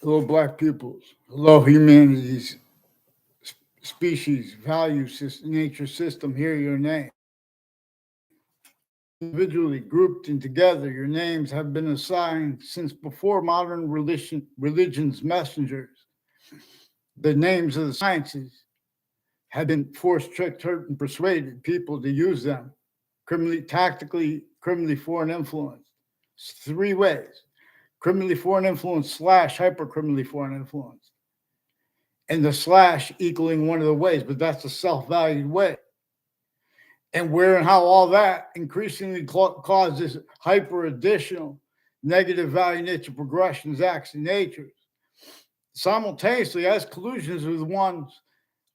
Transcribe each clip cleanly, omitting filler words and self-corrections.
Hello, Black peoples. Hello, humanity's species, value system, nature system. Hear your name. Individually grouped and together, your names have been assigned since before modern religion's messengers. The names of the sciences have been forced, tricked, hurt, and persuaded people to use them. Criminally, tactically, criminally foreign influence. It's three ways: criminally foreign influence slash hyper criminally foreign influence. And the slash equaling one of the ways, but that's a self-valued way. And where and how all that increasingly causes hyper additional negative value nature progressions, acts, and natures, simultaneously as collusions with ones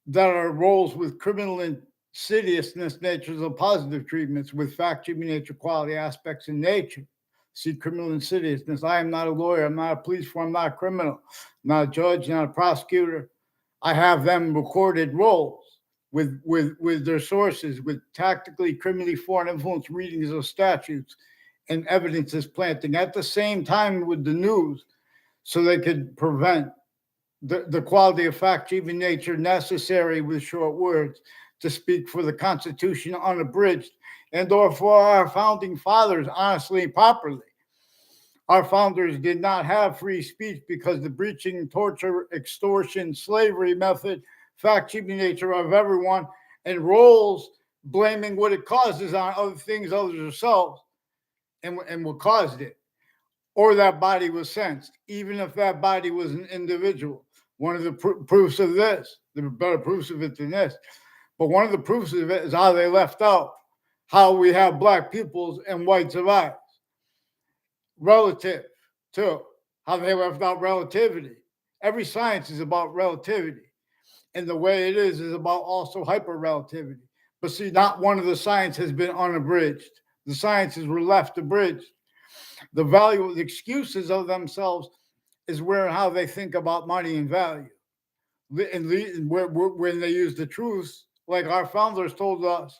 that are roles with criminal insidiousness natures of positive treatments with fact treatment nature quality aspects in nature. See criminal insidiousness. I am not a lawyer. I'm not a police force. I'm not a criminal. I'm not a judge. Not a prosecutor. I have them recorded roles with their sources, with tactically criminally foreign influence readings of statutes and evidences planting at the same time with the news, so they could prevent the quality of fact even nature necessary with short words to speak for the Constitution unabridged and or for our founding fathers honestly and properly. Our founders did not have free speech because the breaching, torture, extortion, slavery method, fact cheating nature of everyone, and roles blaming what it causes on other things other than themselves and what caused it. Or that body was sensed, even if that body was an individual. One of the proofs of this, there are better proofs of it than this, but one of the proofs of it is how they left out how we have black peoples and white survivors relative to how they left out relativity. Every science is about relativity. And the way it is about also hyper relativity. But see, not one of the science has been unabridged. The sciences were left abridged. The value of the excuses of themselves is where and how they think about money and value. And when they use the truths, like our founders told us,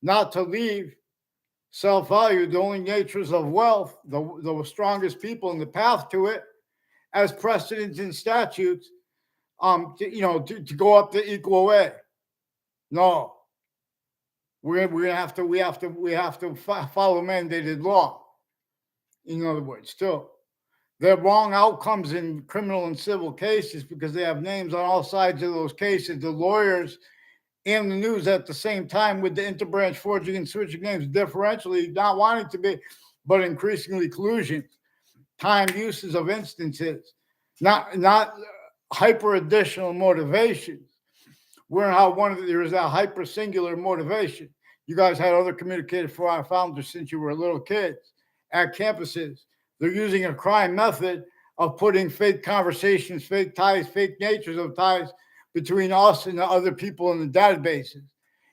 not to leave self-value, the only natures of wealth, the strongest people in the path to it, as precedents and statutes, to go up the equal way. No, we're gonna have to follow mandated law. In other words, too, there are wrong outcomes in criminal and civil cases because they have names on all sides of those cases. The lawyers and the news at the same time with the interbranch forging and switching names differentially, not wanting to be, but increasingly collusion, time uses of instances, not hyper additional motivations. Where how one of there is that hyper singular motivation. You guys had other communicators for our founders since you were little kids at campuses. They're using a crime method of putting fake conversations, fake ties, fake natures of ties between us and the other people in the databases.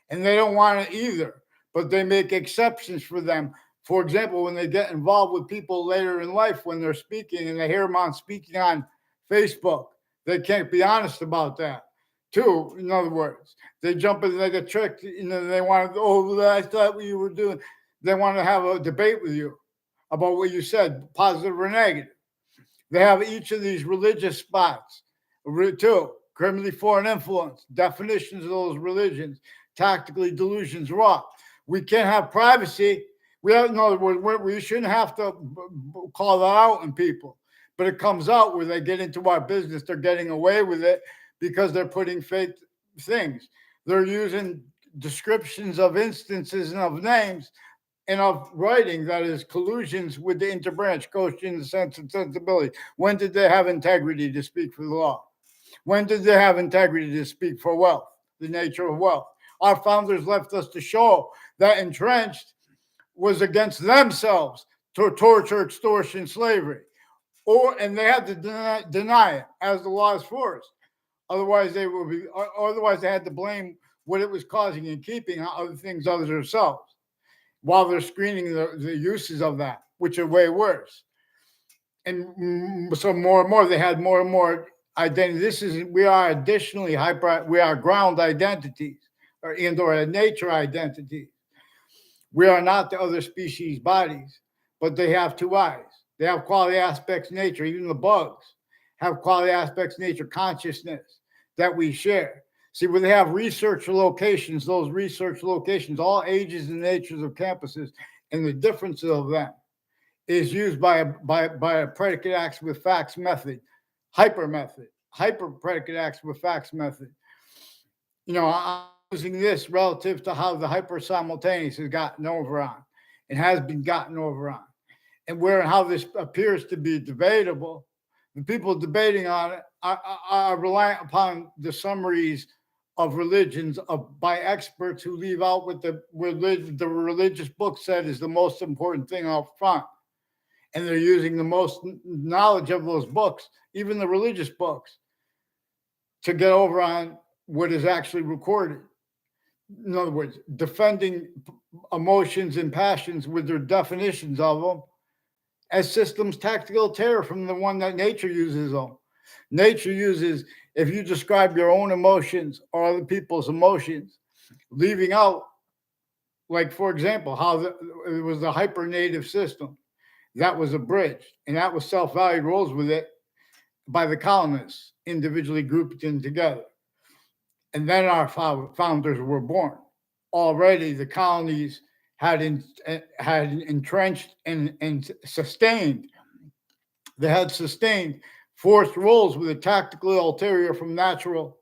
And they don't want it either, but they make exceptions for them. For example, when they get involved with people later in life, when they're speaking and they hear them on speaking on Facebook, they can't be honest about that. Two, in other words, they jump in, they get tricked, and then they want to, oh, I thought what you were doing. They want to have a debate with you about what you said, positive or negative. They have each of these religious spots. Two, criminally foreign influence, definitions of those religions, tactically delusions raw. We can't have privacy. We have, in other words, we shouldn't have to call that out in people. But it comes out where they get into our business, they're getting away with it because they're putting fake things. They're using descriptions of instances and of names and of writing that is collusions with the interbranch, coaching the sense and sensibility. When did they have integrity to speak for the law? When did they have integrity to speak for wealth, the nature of wealth? Our founders left us to show that entrenched was against themselves to torture, extortion, slavery. And they had to deny it as the law is forced. Otherwise, otherwise they had to blame what it was causing and keeping other things other than themselves while they're screening the uses of that, which are way worse. And so more and more, they had more and more identity. We are additionally we are ground identities or nature identities. We are not the other species bodies, but they have two eyes. They have quality aspects in nature, even the bugs. have quality aspects, nature, consciousness that we share. See, when they have research locations, those research locations, all ages and natures of campuses, and the differences of them is used by a predicate acts with facts method, hyper predicate acts with facts method. I'm using this relative to how the hyper simultaneous has gotten over on and has been gotten over on, and where and how this appears to be debatable. The people debating on it are reliant upon the summaries of religions by experts who leave out what the religious book said is the most important thing up front. And they're using the most knowledge of those books, even the religious books, to get over on what is actually recorded. In other words, defending emotions and passions with their definitions of them as systems tactical terror from the one that nature uses them. Nature uses, if you describe your own emotions or other people's emotions, leaving out, like, for example, how it was the hypernative system. That was abridged, and that was self-valued roles with it by the colonists, individually grouped in together. And then our founders were born. Already the colonies had entrenched and sustained. They had sustained forced roles with a tactical ulterior from natural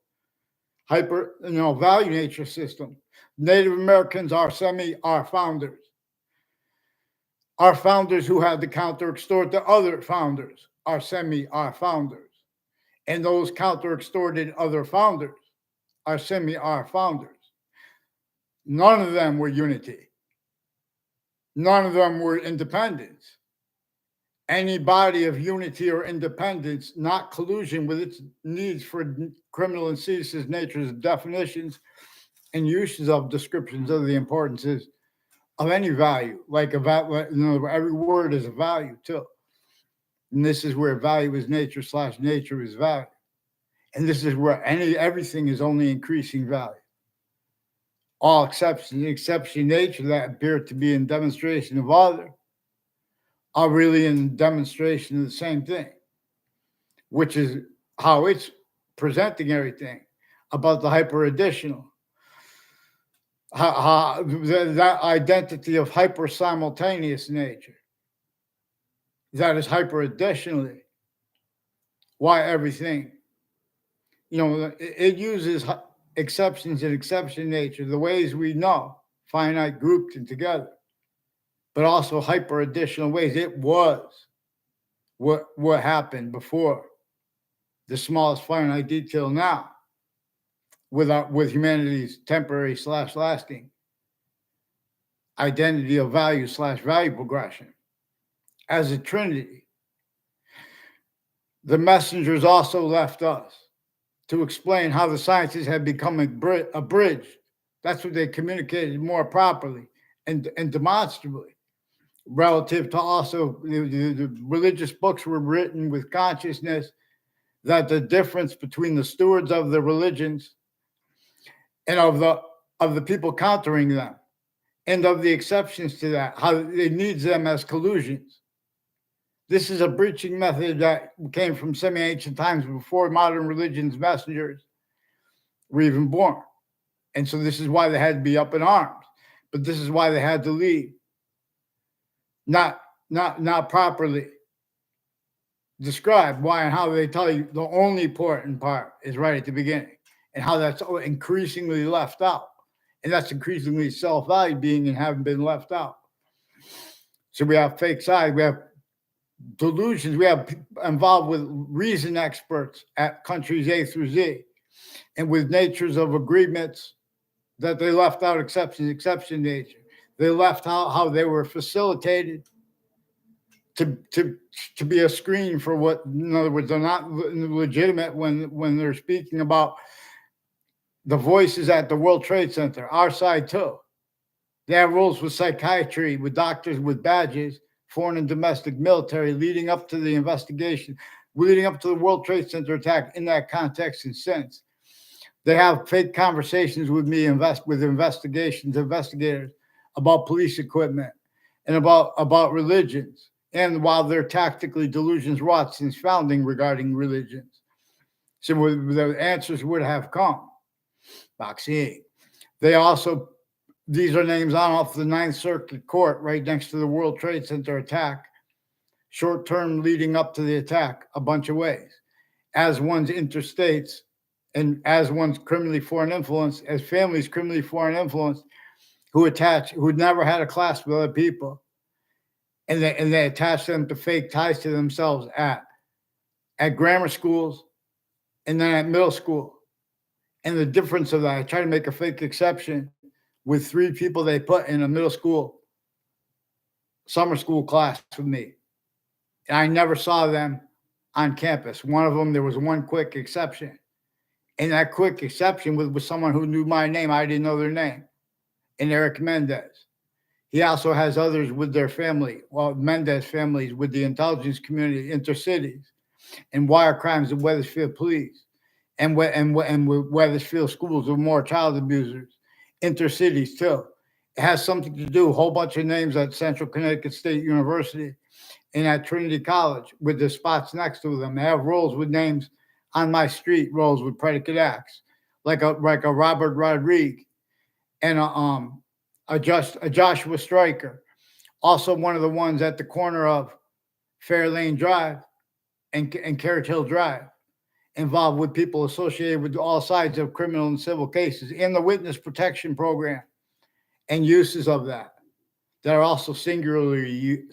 value nature system. Native Americans are our founders. Our founders who had to counter extort the other founders are our founders. And those counter extorted other founders are our founders. None of them were unity. None of them were independence. Any body of unity or independence, not collusion with its needs for criminal and seditious natures, definitions and uses of descriptions of the importances of any value, like every word is a value too. And this is where value is nature / nature is value. And this is where everything is only increasing value. All exception nature that appear to be in demonstration of other are really in demonstration of the same thing, which is how it's presenting everything about the hyper additional. That identity of hyper simultaneous nature that is hyper additionally why everything it uses exceptions and exception nature, the ways we know, finite grouped and together, but also hyper additional ways. It was what happened before the smallest finite detail now with humanity's temporary / lasting identity of value / value progression as a trinity. The messengers also left us to explain how the sciences had become abridged. That's what they communicated more properly and demonstrably, relative to also the religious books were written with consciousness that the difference between the stewards of the religions and of the people countering them, and of the exceptions to that, how it needs them as collusions. This is a breaching method that came from semi-ancient times before modern religion's messengers were even born. And so this is why they had to be up in arms. But this is why they had to leave. Not properly describe why and how. They tell you the only important part is right at the beginning, and how that's increasingly left out. And that's increasingly self-value being and having been left out. So we have fake sides, we have delusions, we have involved with reason experts at countries A through Z, and with natures of agreements that they left out exception nature. They left out how they were facilitated to be a screen for what, in other words, they're not legitimate when they're speaking about the voices at the World Trade Center, our side too. They have roles with psychiatry, with doctors with badges, foreign and domestic military, leading up to the investigation, leading up to the World Trade Center attack in that context and sense. They have fake conversations with me, with investigators about police equipment and about religions and while their tactically delusions wrought since founding regarding religions. So the answers would have come. Vaccine. They also, these are names on off the Ninth Circuit Court right next to the World Trade Center attack, short term leading up to the attack, a bunch of ways. As one's interstates and as one's criminally foreign influence, as families criminally foreign influence, who never had a class with other people, and they attach them to fake ties to themselves at grammar schools and then at middle school. And the difference of that, I try to make a fake exception with 3 people they put in a middle school, summer school class with me. And I never saw them on campus. One of them, there was one quick exception. And that quick exception was someone who knew my name. I didn't know their name. And Eric Mendez. He also has others with their family. Well, Mendez families with the intelligence community, intercities, and wire crimes of Wethersfield police, and with Wethersfield schools with more child abusers, intercities too. It has something to do, a whole bunch of names at Central Connecticut State University and at Trinity College with the spots next to them. They have roles with names on my street, roles with predicate acts, like a Robert Rodriguez and a Joshua Stryker. Also one of the ones at the corner of Fair Lane Drive and Carriage Hill Drive, involved with people associated with all sides of criminal and civil cases in the witness protection program and uses of that are also singularly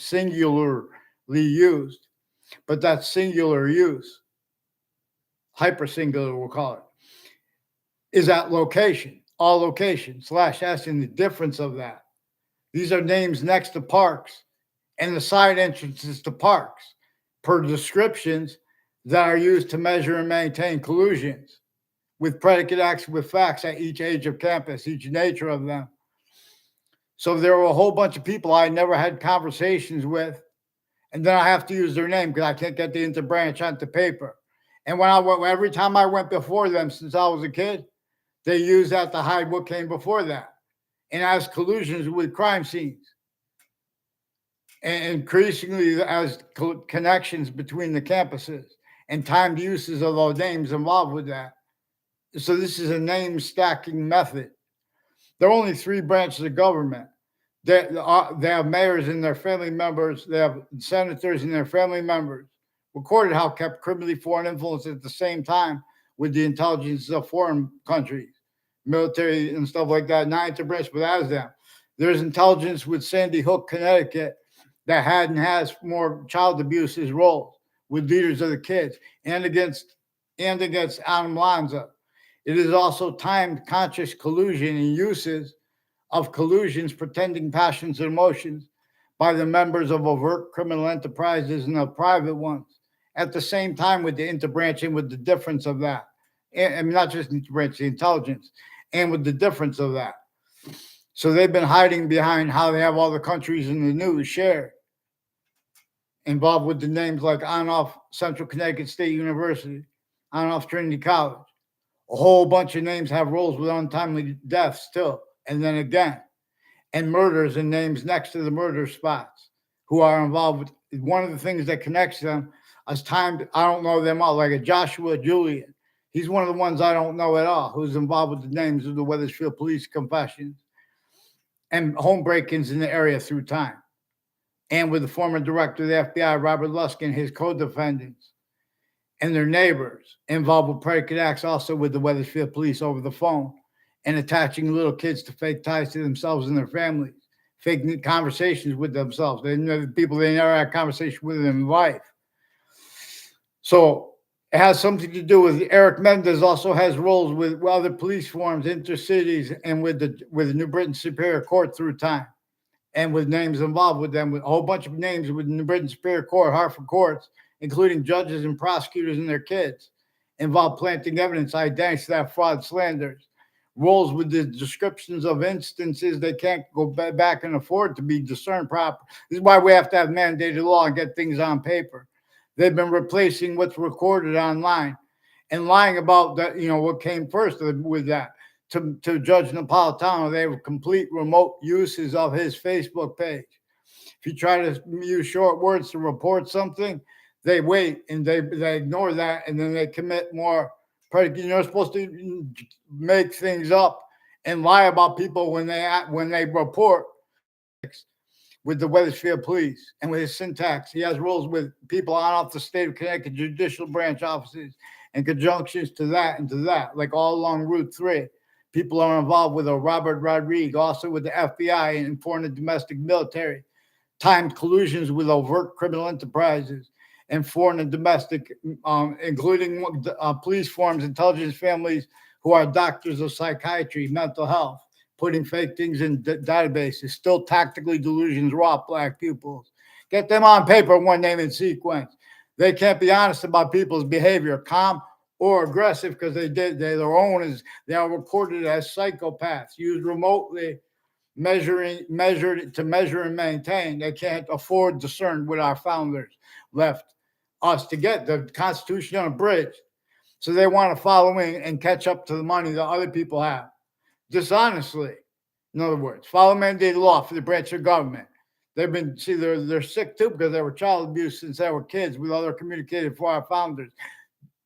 used. But that singular use, hypersingular we'll call it, is at location, all location, /S in the difference of that. These are names next to parks and the side entrances to parks per descriptions that are used to measure and maintain collusions with predicate acts with facts at each age of campus, each nature of them. So there were a whole bunch of people I never had conversations with, and then I have to use their name because I can't get the interbranch onto paper. And every time I went before them since I was a kid, they used that to hide what came before that, and as collusions with crime scenes, and increasingly as connections between the campuses and timed uses of those names involved with that. So this is a name stacking method. There are only 3 branches of government. They have mayors and their family members. They have senators and their family members. Recorded how kept criminally foreign influence at the same time with the intelligence of foreign countries, military and stuff like that. Not interbranch, but as them. There's intelligence with Sandy Hook, Connecticut, that had and has more child abuse as roles with leaders of the kids and against Adam Lanza. It is also timed conscious collusion and uses of collusions pretending passions and emotions by the members of overt criminal enterprises and of private ones. At the same time with the interbranching, with the difference of that. And not just interbranch, the intelligence, and with the difference of that. So they've been hiding behind how they have all the countries in the news shared, involved with the names like on-off Central Connecticut State University, on-off Trinity College. A whole bunch of names have roles with untimely deaths too, and then again, and murders and names next to the murder spots who are involved with one of the things that connects them as timed. I don't know them all, like a Joshua Julian. He's one of the ones I don't know at all, who's involved with the names of the Wethersfield police confessions and home break-ins in the area through time. And with the former director of the FBI, Robert Lusk, and his co-defendants and their neighbors involved with predicate acts also with the Wethersfield police over the phone and attaching little kids to fake ties to themselves and their families, fake conversations with themselves. They know the people they never had a conversation with in life. So it has something to do with Eric Mendez also has roles with other police forms, intercities, and with the New Britain Superior Court through time, and with names involved with them, with a whole bunch of names with New Britain Superior Court, Hartford courts, including judges and prosecutors and their kids, involved planting evidence, identity, that fraud, slanders, roles with the descriptions of instances they can't go back and afford to be discerned proper. This is why we have to have mandated law and get things on paper. They've been replacing what's recorded online and lying about that, what came first with that. To Judge Napolitano, they have complete remote uses of his Facebook page. If you try to use short words to report something, they wait and they ignore that, and then they commit more. You're supposed to make things up and lie about people when they report. With the Wethersfield Police and with his syntax, he has rules with people on off the state of Connecticut judicial branch offices and conjunctions to that and to that, like all along Route 3. People are involved with a Robert Rodriguez, also with the FBI and foreign and domestic military, timed collusions with overt criminal enterprises and foreign and domestic, including police forms, intelligence families who are doctors of psychiatry, mental health, putting fake things in databases, still tactically delusions rot black pupils. Get them on paper, one name and sequence. They can't be honest about people's behavior, calm or aggressive, because their own is they are reported as psychopaths, used remotely, measured to measure and maintain. They can't afford to discern what our founders left us to get the Constitution unabridged. So they want to follow in and catch up to the money that other people have. Dishonestly, in other words, follow mandated law for the branch of government. They're sick too, because they were child abuse since they were kids. We all communicated for our founders.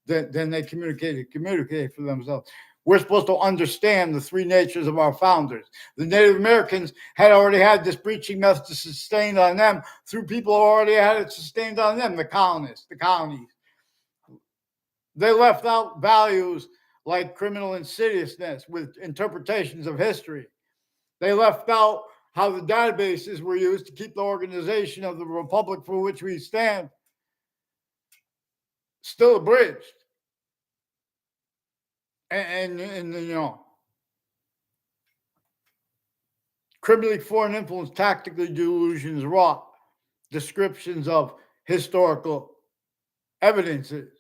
Then they communicated for themselves. We're supposed to understand the three natures of our founders. The Native Americans had already had this breaching method sustained on them through people who already had it sustained on them, the colonists, the colonies. They left out values like criminal insidiousness with interpretations of history. They left out how the databases were used to keep the organization of the republic for which we stand still abridged. And criminally foreign influence, tactically delusions, wrought descriptions of historical evidences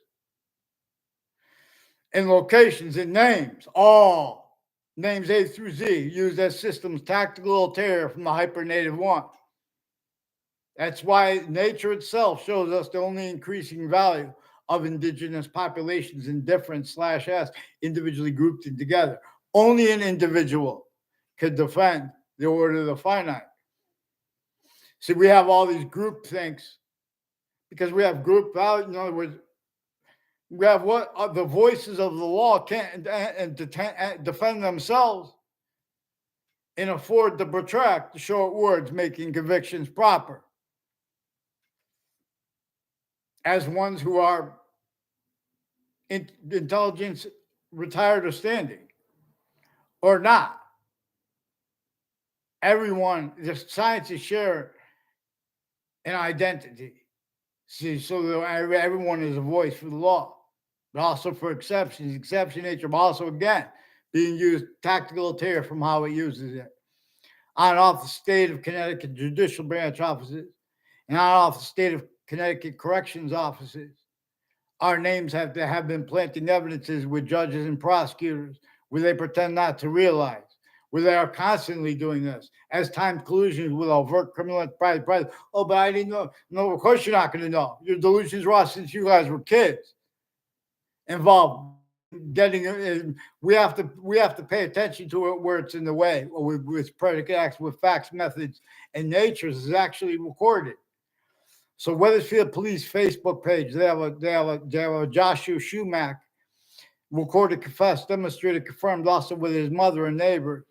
and locations and names, all names A through Z, used as systems tactical terror from the hypernative one. That's why nature itself shows us the only increasing value of indigenous populations in different /s individually grouped in together. Only an individual could defend the order of the finite. See, we have all these group things because we have group value. In other words, we have what the voices of the law can't defend themselves and afford to protract the short words, making convictions proper. As ones who are intelligence retired or standing or not. Everyone, the scientists share an identity. See, so everyone is a voice for the law, but also for exceptions, exception nature, but also again being used tactical terror from how it uses it. On and off the state of Connecticut judicial branch offices and on and off the state of Connecticut corrections offices. Our names have been planting evidences with judges and prosecutors where they pretend not to realize, where they are constantly doing this as timed collusions with overt criminal enterprise. Oh, but I didn't know. No, of course you're not going to know. Your delusions raw since you guys were kids involved. We have to pay attention to it where it's in the way, or with predicate acts, with facts, methods, and natures is actually recorded. So Wethersfield Police Facebook page, they have a Joshua Schumack recorded, confessed, demonstrated, confirmed also with his mother and neighbors,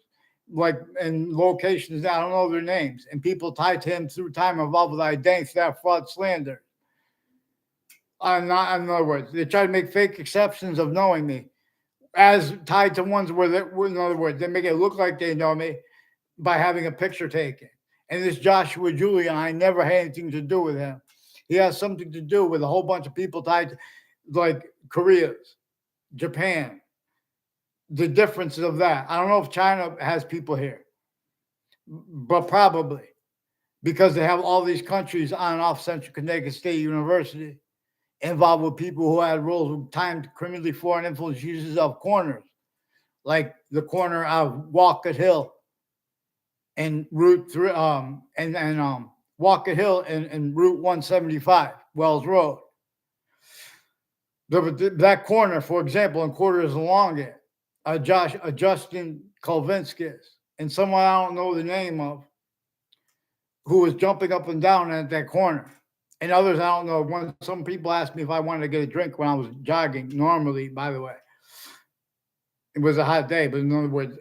like in locations, I don't know their names, and people tied to him through time involved with identity theft, fraud, slander. In other words, they try to make fake exceptions of knowing me as tied to ones where in other words, they make it look like they know me by having a picture taken. And this Joshua Julian, I never had anything to do with him. He has something to do with a whole bunch of people tied to, like Korea, Japan, the differences of that. I don't know if China has people here, but probably because they have all these countries on and off Central Connecticut State University involved with people who had roles with timed criminally foreign influence uses of corners, like the corner of Walcott Hill and Route 3, and Walcott Hill and Route 175, Wells Road. That corner, for example, and quarters along it, Justin Kolvinskis and someone I don't know the name of, who was jumping up and down at that corner. And others, I don't know. Some people asked me if I wanted to get a drink when I was jogging. Normally, by the way, it was a hot day, but in other words,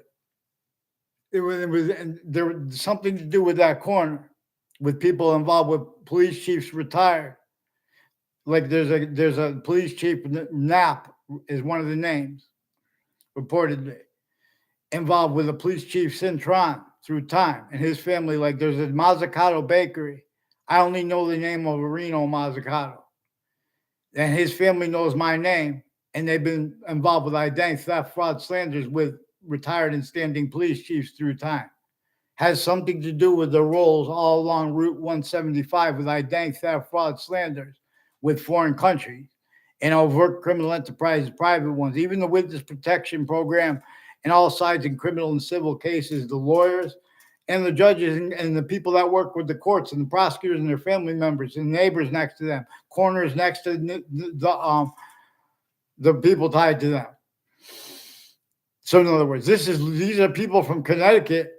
and there was something to do with that corner, with people involved with police chiefs retired. Like there's a police chief, Knapp is one of the names, reportedly involved with a police chief Cintron through time and his family. Like there's a Mazzucato bakery. I only know the name of Reno Mazzucato, and his family knows my name, and they've been involved with identity theft, fraud, slanders with retired and standing police chiefs through time. Has something to do with the roles all along Route 175 with identity theft, fraud, slanders with foreign countries and overt criminal enterprises, private ones, even the witness protection program and all sides in criminal and civil cases, the lawyers and the judges and the people that work with the courts and the prosecutors and their family members and neighbors next to them, corners next to the people tied to them. So in other words, these are people from Connecticut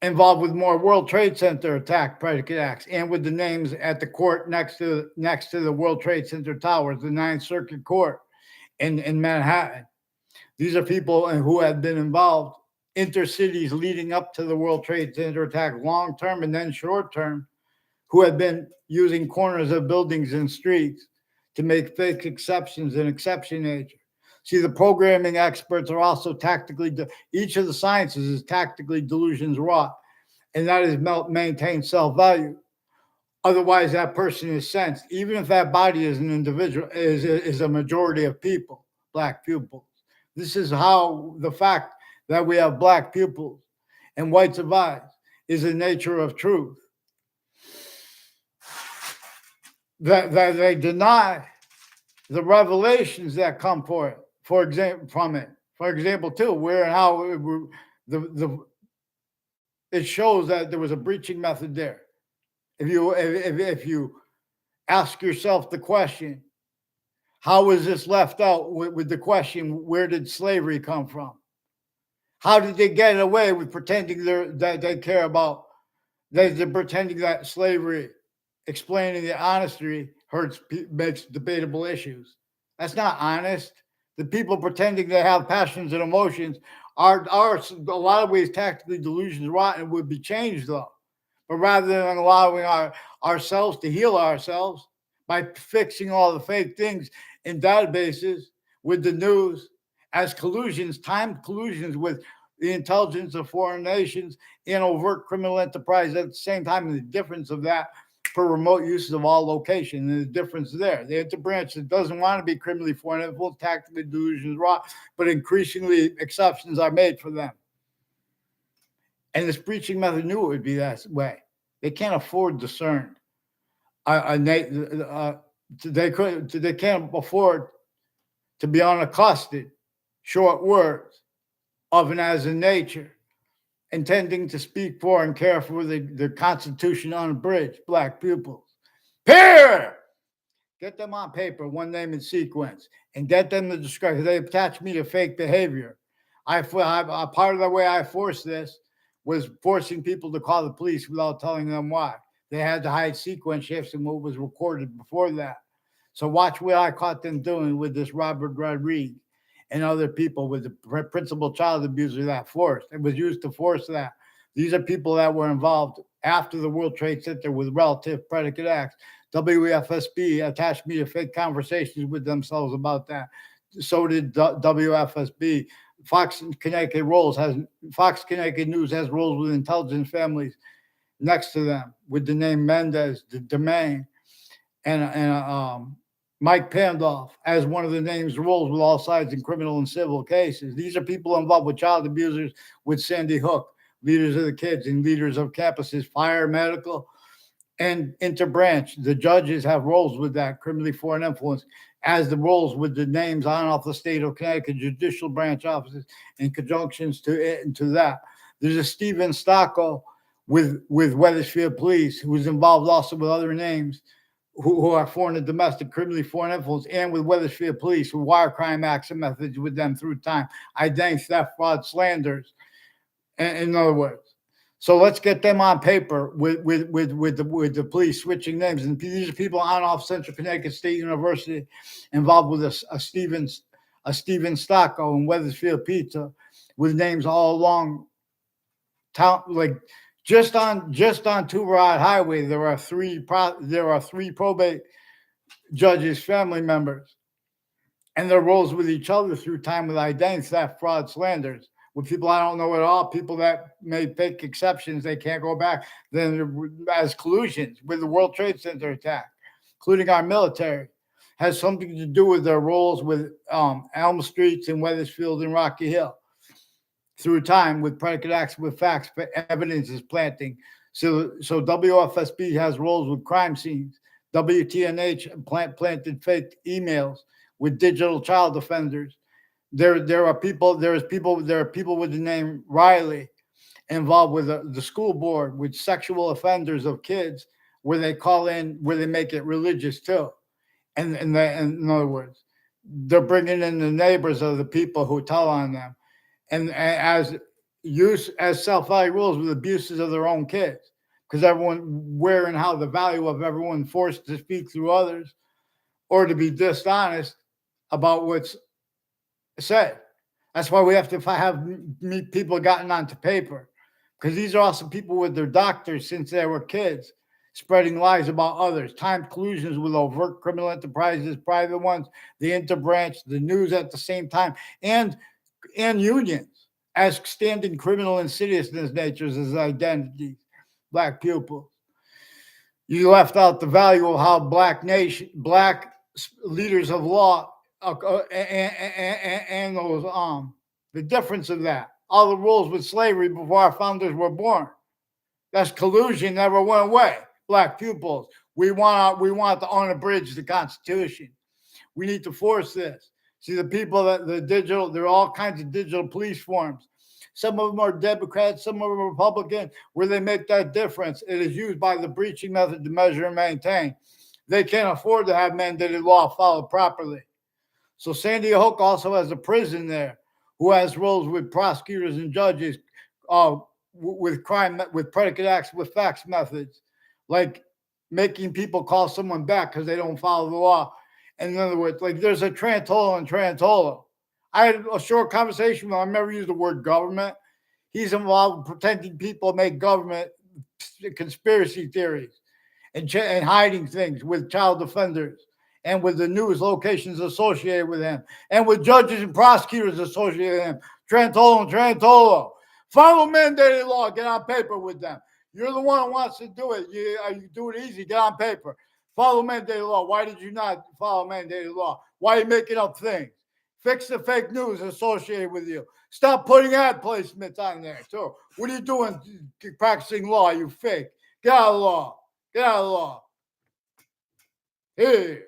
involved with more World Trade Center attack predicate acts and with the names at the court next to the World Trade Center towers, the Ninth Circuit Court in Manhattan. These are people who have been involved intercities leading up to the World Trade Center attack, long term and then short term, who have been using corners of buildings and streets to make fake exceptions and exception nature. See, the programming experts are also each of the sciences is tactically delusions wrought, and that is maintain self-value. Otherwise, that person is sensed, even if that body is an individual, is a majority of people, black pupils. This is how the fact that we have black pupils and whites of eyes is the nature of truth. That they deny the revelations that come for it. For example, too, where and how it shows that there was a breaching method there. If you ask yourself the question, how was this left out with the question, where did slavery come from? How did they get away with pretending that they care about, they're pretending that slavery, explaining that honesty makes debatable issues? That's not honest. The people pretending they have passions and emotions are a lot of ways tactically delusions rotten would be changed though. But rather than allowing ourselves to heal ourselves by fixing all the fake things in databases with the news as collusions, timed collusions with the intelligence of foreign nations and overt criminal enterprise at the same time, and the difference of that for remote uses of all location. And the difference there, the interbranch that doesn't want to be criminally foreign influence, tactically delusions raw, but increasingly exceptions are made for them. And this breaching method knew it would be that way. They can't afford discerned. They can't afford to be unaccosted, short words of and as in nature, intending to speak for and care for the Constitution unabridged black pupils. Here! Get them on paper, one name in sequence, and get them to describe. They attach me to fake behavior. Part of the way I forced this was forcing people to call the police without telling them why. They had to hide sequence shifts and what was recorded before that. So watch what I caught them doing with this Robert Rodriguez and other people with the principal child abuser that forced. It was used to force that. These are people that were involved after the World Trade Center with relative predicate acts. WFSB attached me to fake conversations with themselves about that. So did WFSB. Fox Connecticut News has roles with intelligence families next to them with the name Mendez, the domain, and Mike Pandolf as one of the names roles with all sides in criminal and civil cases. These are people involved with child abusers, with Sandy Hook, leaders of the kids and leaders of campuses, fire, medical, and interbranch. The judges have roles with that criminally foreign influence as the roles with the names on off the state of Connecticut judicial branch offices in conjunctions to it and to that. There's a Stephen Stocco with Wethersfield Police who's involved also with other names who are foreign and domestic, criminally foreign influence, and with Wethersfield Police who wire crime acts and methods with them through time. Identity theft, fraud, slanders, in other words. So let's get them on paper with the police switching names. And these are people on off Central Connecticut State University involved with a Steven Stocko and Weathersfield Pizza with names all along town, like just on Two Rod Highway. There are three probate judges, family members, and their roles with each other through time with identity theft, fraud, slanders. With people I don't know at all, people that made fake exceptions, they can't go back. Then as collusions with the World Trade Center attack, including our military, has something to do with their roles with Elm Streets and Weathersfield and Rocky Hill. Through time with predicate acts with facts, but evidence is planting. So WFSB has roles with crime scenes. WTNH planted fake emails with digital child offenders. There are people with the name Riley involved with the school board with sexual offenders of kids, where they call in, where they make it religious too. And in other words, they're bringing in the neighbors of the people who tell on them, and as self-value rules with abuses of their own kids, because everyone where and how the value of everyone forced to speak through others or to be dishonest about what's said. That's why we have to have people gotten onto paper, because these are also people with their doctors since they were kids, spreading lies about others, timed collusions with overt criminal enterprises, private ones, the interbranch, the news at the same time, and unions as standing criminal insidiousness natures as identities, black pupils. You left out the value of how black leaders of law and those the difference of that. All the rules with slavery before our founders were born. That's collusion never went away. Black pupils. We want to unabridge the Constitution. We need to force this. See, the people that there are all kinds of digital police forms. Some of them are Democrats, some of them are Republican, where they make that difference. It is used by the breaching method to measure and maintain. They can't afford to have mandated law followed properly. So Sandy Hook also has a prison there who has roles with prosecutors and judges with crime, with predicate acts, with facts methods, like making people call someone back because they don't follow the law. And in other words, like there's a Trantolo and Trantolo. I had a short conversation with him. I never used the word government. He's involved in pretending people make government conspiracy theories and hiding things with child offenders and with the news locations associated with him and with judges and prosecutors associated with him. Trantolo and Trantolo. Follow mandated law. Get on paper with them. You're the one who wants to do it. You do it easy. Get on paper. Follow mandated law. Why did you not follow mandated law? Why are you making up things? Fix the fake news associated with you. Stop putting ad placements on there, too. What are you doing practicing law, you fake? Get out of law. Get out of law. Hey.